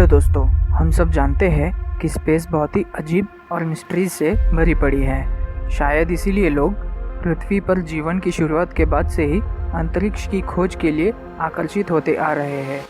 Hello दोस्तों, हम सब जानते हैं कि स्पेस बहुत ही अजीब और मिस्ट्रीज से भरी पड़ी है। शायद इसीलिए लोग पृथ्वी पर जीवन की शुरुआत के बाद से ही अंतरिक्ष की खोज के लिए आकर्षित होते आ रहे हैं।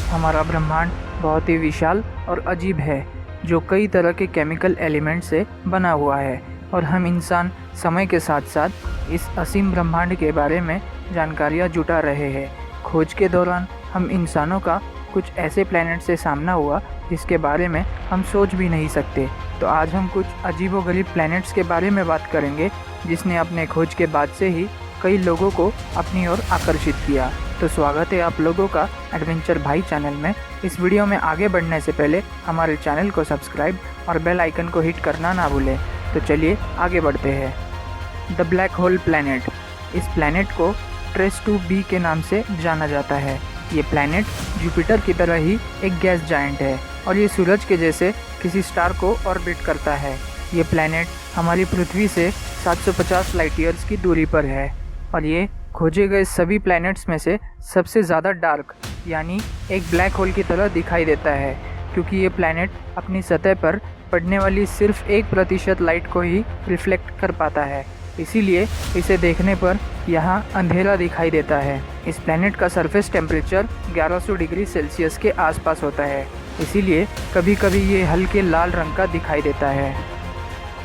हमारा ब्रह्मांड बहुत ही विशाल और अजीब है, जो कई तरह के केमिकल एलिमेंट से बना हुआ है, और हम इंसान समय के साथ साथ इस असीम ब्रह्मांड के बारे में जानकारियाँ जुटा रहे हैं। खोज के दौरान हम इंसानों का कुछ ऐसे प्लैनेट से सामना हुआ जिसके बारे में हम सोच भी नहीं सकते। तो आज हम कुछ अजीबोगरीब प्लैनेट्स के बारे में बात करेंगे जिसने अपने खोज के बाद से ही कई लोगों को अपनी ओर आकर्षित किया। तो स्वागत है आप लोगों का एडवेंचर भाई चैनल में। इस वीडियो में आगे बढ़ने से पहले हमारे चैनल को सब्सक्राइब और बेल आइकन को हिट करना ना भूलें। तो चलिए आगे बढ़ते हैं। The black hole planet. इस प्लैनेट को ट्रेस टू बी के नाम से जाना जाता है। ये प्लैनेट जुपिटर की तरह ही एक गैस जायंट है और ये सूरज के जैसे किसी स्टार को ऑर्बिट करता है। ये प्लैनेट हमारी पृथ्वी से 750 लाइट ईयर्स की दूरी पर है और ये खोजे गए सभी प्लैनेट्स में से सबसे ज़्यादा डार्क यानी एक ब्लैक होल की तरह दिखाई देता है, क्योंकि ये प्लैनेट अपनी सतह पर पड़ने वाली सिर्फ 1% लाइट को ही रिफ्लेक्ट कर पाता है। इसीलिए इसे देखने पर यहाँ अंधेरा दिखाई देता है। इस प्लैनेट का सरफेस टेम्परेचर 1100 डिग्री सेल्सियस के आसपास होता है, इसीलिए कभी कभी ये हल्के लाल रंग का दिखाई देता है।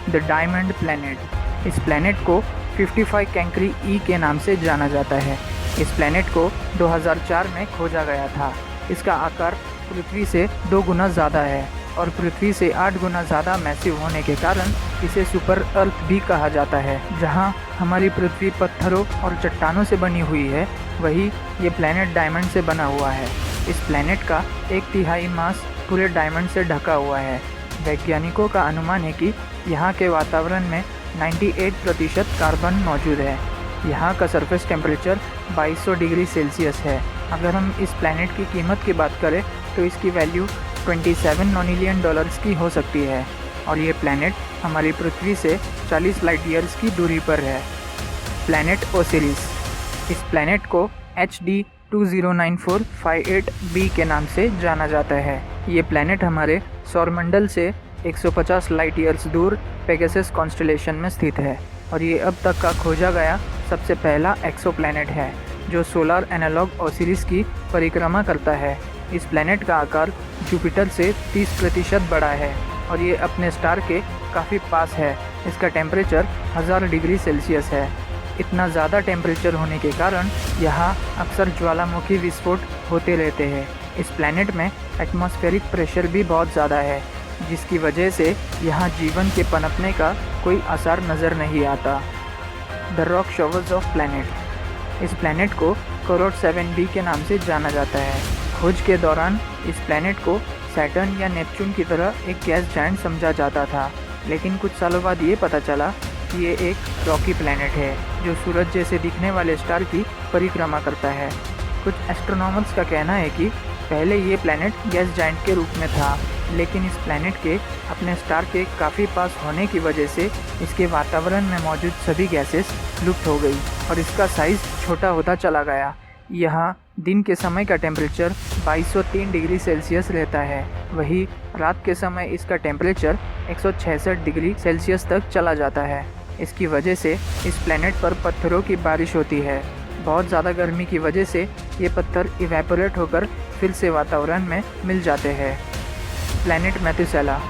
The diamond planet. इस प्लैनेट को 55 कैंकरी ई के नाम से जाना जाता है। इस प्लैनेट को 2004 में खोजा गया था। इसका आकार पृथ्वी से 2 गुना ज़्यादा है और पृथ्वी से 8 गुना ज़्यादा मैसिव होने के कारण इसे सुपर अर्थ भी कहा जाता है। जहां हमारी पृथ्वी पत्थरों और चट्टानों से बनी हुई है, वही ये प्लैनेट डायमंड से बना हुआ है। इस प्लैनेट का 1/3 मास पूरे डायमंड से ढका हुआ है। वैज्ञानिकों का अनुमान है कि यहाँ के वातावरण में 98% कार्बन मौजूद है। यहाँ का सरफेस टेम्परेचर 2200 डिग्री सेल्सियस है। अगर हम इस प्लैनेट की कीमत की बात करें तो इसकी वैल्यू 27 नॉनिलियन डॉलर्स की हो सकती है और ये प्लैनेट हमारी पृथ्वी से 40 लाइट ईयर्स की दूरी पर है। Planet Osiris. इस प्लैनेट को HD 209458b के नाम से जाना जाता है। ये प्लैनेट हमारे सौरमंडल से 150 लाइट ईयर्स दूर पेगासस कॉन्स्टेलेशन में स्थित है और ये अब तक का खोजा गया सबसे पहला एक्सोप्लैनेट है जो सोलर एनालॉग ओसिरिस की परिक्रमा करता है। इस प्लैनेट का आकार जुपिटर से 30% बड़ा है और ये अपने स्टार के काफ़ी पास है। इसका टेम्परेचर 1000 डिग्री सेल्सियस है। इतना ज़्यादा टेम्परेचर होने के कारण यहाँ अक्सर ज्वालामुखी विस्फोट होते रहते हैं। इस प्लैनेट में एटमॉस्फेरिक प्रेशर भी बहुत ज़्यादा है, जिसकी वजह से यहाँ जीवन के पनपने का कोई आसार नज़र नहीं आता। The rock showers of planet. इस प्लैनेट को कोरोड 7b के नाम से जाना जाता है। खोज के दौरान इस प्लैनेट को सैटर्न या नेपच्यून की तरह एक गैस जायंट समझा जाता था, लेकिन कुछ सालों बाद ये पता चला कि ये एक रॉकी प्लैनेट है जो सूरज जैसे दिखने वाले स्टार की परिक्रमा करता है। कुछ एस्ट्रोनॉमर्स का कहना है कि पहले ये प्लैनेट गैस जायंट के रूप में था, लेकिन इस प्लैनेट के अपने स्टार के काफ़ी पास होने की वजह से इसके वातावरण में मौजूद सभी गैसेस लुप्त हो गई और इसका साइज़ छोटा होता चला गया। यहाँ दिन के समय का टेम्परेचर 2203 डिग्री सेल्सियस रहता है, वही रात के समय इसका टेम्परेचर 166 डिग्री सेल्सियस तक चला जाता है। इसकी वजह से इस प्लैनेट पर पत्थरों की बारिश होती है। बहुत ज़्यादा गर्मी की वजह से ये पत्थर इवेपोरेट होकर फिर से वातावरण में मिल जाते हैं। प्लैनेट मेथुसेला।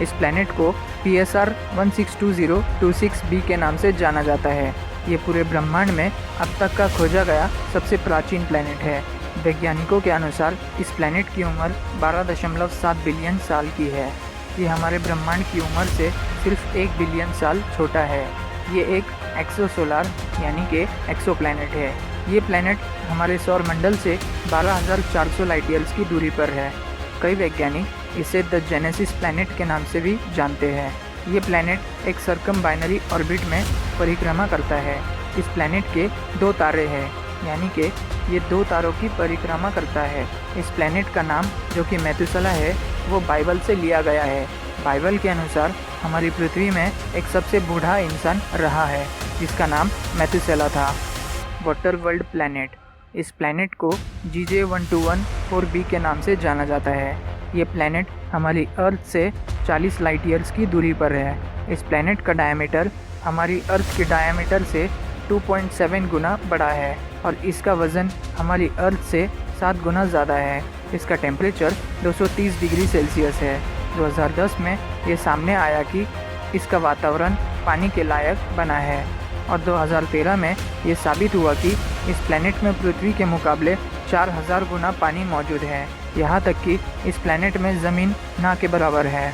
इस प्लैनेट को PSR 162026b के नाम से जाना जाता है। ये पूरे ब्रह्मांड में अब तक का खोजा गया सबसे प्राचीन प्लैनेट है। वैज्ञानिकों के अनुसार इस प्लैनेट की उम्र 12.7 बिलियन साल की है। ये हमारे ब्रह्मांड की उम्र से सिर्फ 1 बिलियन साल छोटा है। ये एक एक्सोसोलार यानी कि एक्सोप्लैनेट है। ये प्लैनेट हमारे सौरमंडल से 12,400 लाइट ईयर्स की दूरी पर है। कई वैज्ञानिक इसे द जेनेसिस प्लैनेट के नाम से भी जानते हैं। ये प्लैनेट एक सर्कम बाइनरी ऑर्बिट में परिक्रमा करता है। इस प्लैनेट के 2 तारे हैं, यानी कि ये 2 तारों की परिक्रमा करता है। इस प्लैनेट का नाम जो कि मेथुसेला है वो बाइबल से लिया गया है। बाइबल के अनुसार हमारी पृथ्वी में एक सबसे बूढ़ा इंसान रहा है जिसका नाम मेथुसेला था। Water world planet. इस प्लैनेट को GJ 1214b के नाम से जाना जाता है। ये प्लैनेट हमारी अर्थ से 40 लाइट ईयर्स की दूरी पर है। इस प्लैनेट का डायमीटर हमारी अर्थ के डायमीटर से 2.7 गुना बड़ा है और इसका वज़न हमारी अर्थ से 7 गुना ज़्यादा है। इसका टेम्परेचर 230 डिग्री सेल्सियस है। 2010 में ये सामने आया कि इसका वातावरण पानी के लायक बना है और 2013 में ये साबित हुआ कि इस प्लैनेट में पृथ्वी के मुकाबले 4000 गुना पानी मौजूद है। यहाँ तक कि इस प्लैनेट में ज़मीन ना के बराबर है।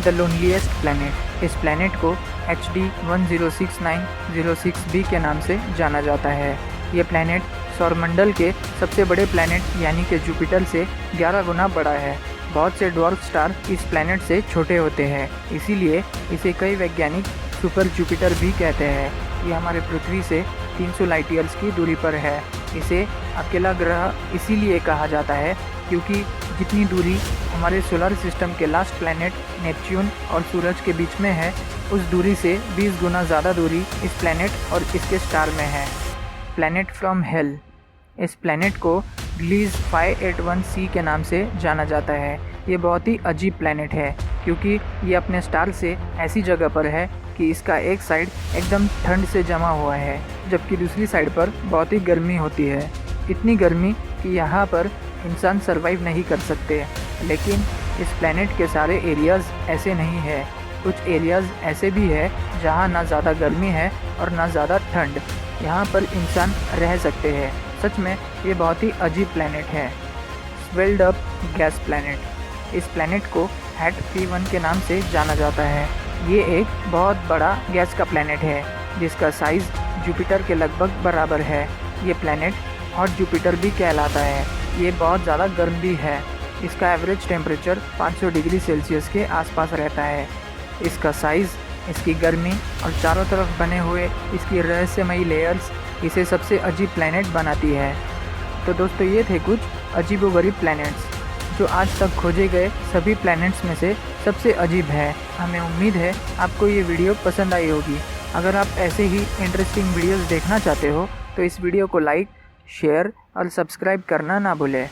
द लोनलीएस्ट प्लैनेट, इस प्लैनेट को HD 106906b के नाम से जाना जाता है। ये प्लैनेट सौरमंडल के सबसे बड़े प्लैनेट यानी कि जुपिटर से 11 गुना बड़ा है। बहुत से ड्वार्फ स्टार इस प्लैनेट से छोटे होते हैं, इसीलिए इसे कई वैज्ञानिक सुपर जुपिटर भी कहते हैं। ये हमारे पृथ्वी से 300 लाइट ईयर्स की दूरी पर है। इसे अकेला ग्रह इसीलिए कहा जाता है क्योंकि जितनी दूरी हमारे सोलर सिस्टम के लास्ट प्लैनेट नेपच्यून और सूरज के बीच में है, उस दूरी से 20 गुना ज़्यादा दूरी इस प्लैनेट और इसके स्टार में है। प्लैनेट फ्रॉम हेल, इस प्लैनेट को ग्लीज 581c के नाम से जाना जाता है। ये बहुत ही अजीब प्लैनेट है क्योंकि ये अपने स्टार से ऐसी जगह पर है कि इसका एक साइड एकदम ठंड से जमा हुआ है, जबकि दूसरी साइड पर बहुत ही गर्मी होती है। इतनी गर्मी कि यहाँ पर इंसान सरवाइव नहीं कर सकते। लेकिन इस प्लैनेट के सारे एरियाज़ ऐसे नहीं है। कुछ एरियाज़ ऐसे भी है जहाँ ना ज़्यादा गर्मी है और ना ज़्यादा ठंड। यहाँ पर इंसान रह सकते हैं। सच में ये बहुत ही अजीब प्लैनेट है। स्वेल्ड अप गैस प्लैनेट, इस प्लैनेट को हैट P1 के नाम से जाना जाता है। ये एक बहुत बड़ा गैस का प्लैनेट है जिसका साइज़ जुपिटर के लगभग बराबर है। ये प्लैनेट हॉट जुपिटर भी कहलाता है। ये बहुत ज़्यादा गर्म भी है। इसका एवरेज टेम्परेचर 500 डिग्री सेल्सियस के आसपास रहता है। इसका साइज़, इसकी गर्मी और चारों तरफ बने हुए इसकी रहस्यमयी लेयर्स इसे सबसे अजीब प्लैनेट बनाती है। तो दोस्तों, ये थे कुछ अजीबोगरीब प्लैनेट्स जो आज तक खोजे गए सभी प्लैनेट्स में से सबसे अजीब है। हमें उम्मीद है आपको ये वीडियो पसंद आई होगी। अगर आप ऐसे ही इंटरेस्टिंग वीडियोस देखना चाहते हो तो इस वीडियो को लाइक, शेयर और सब्सक्राइब करना ना भूलें।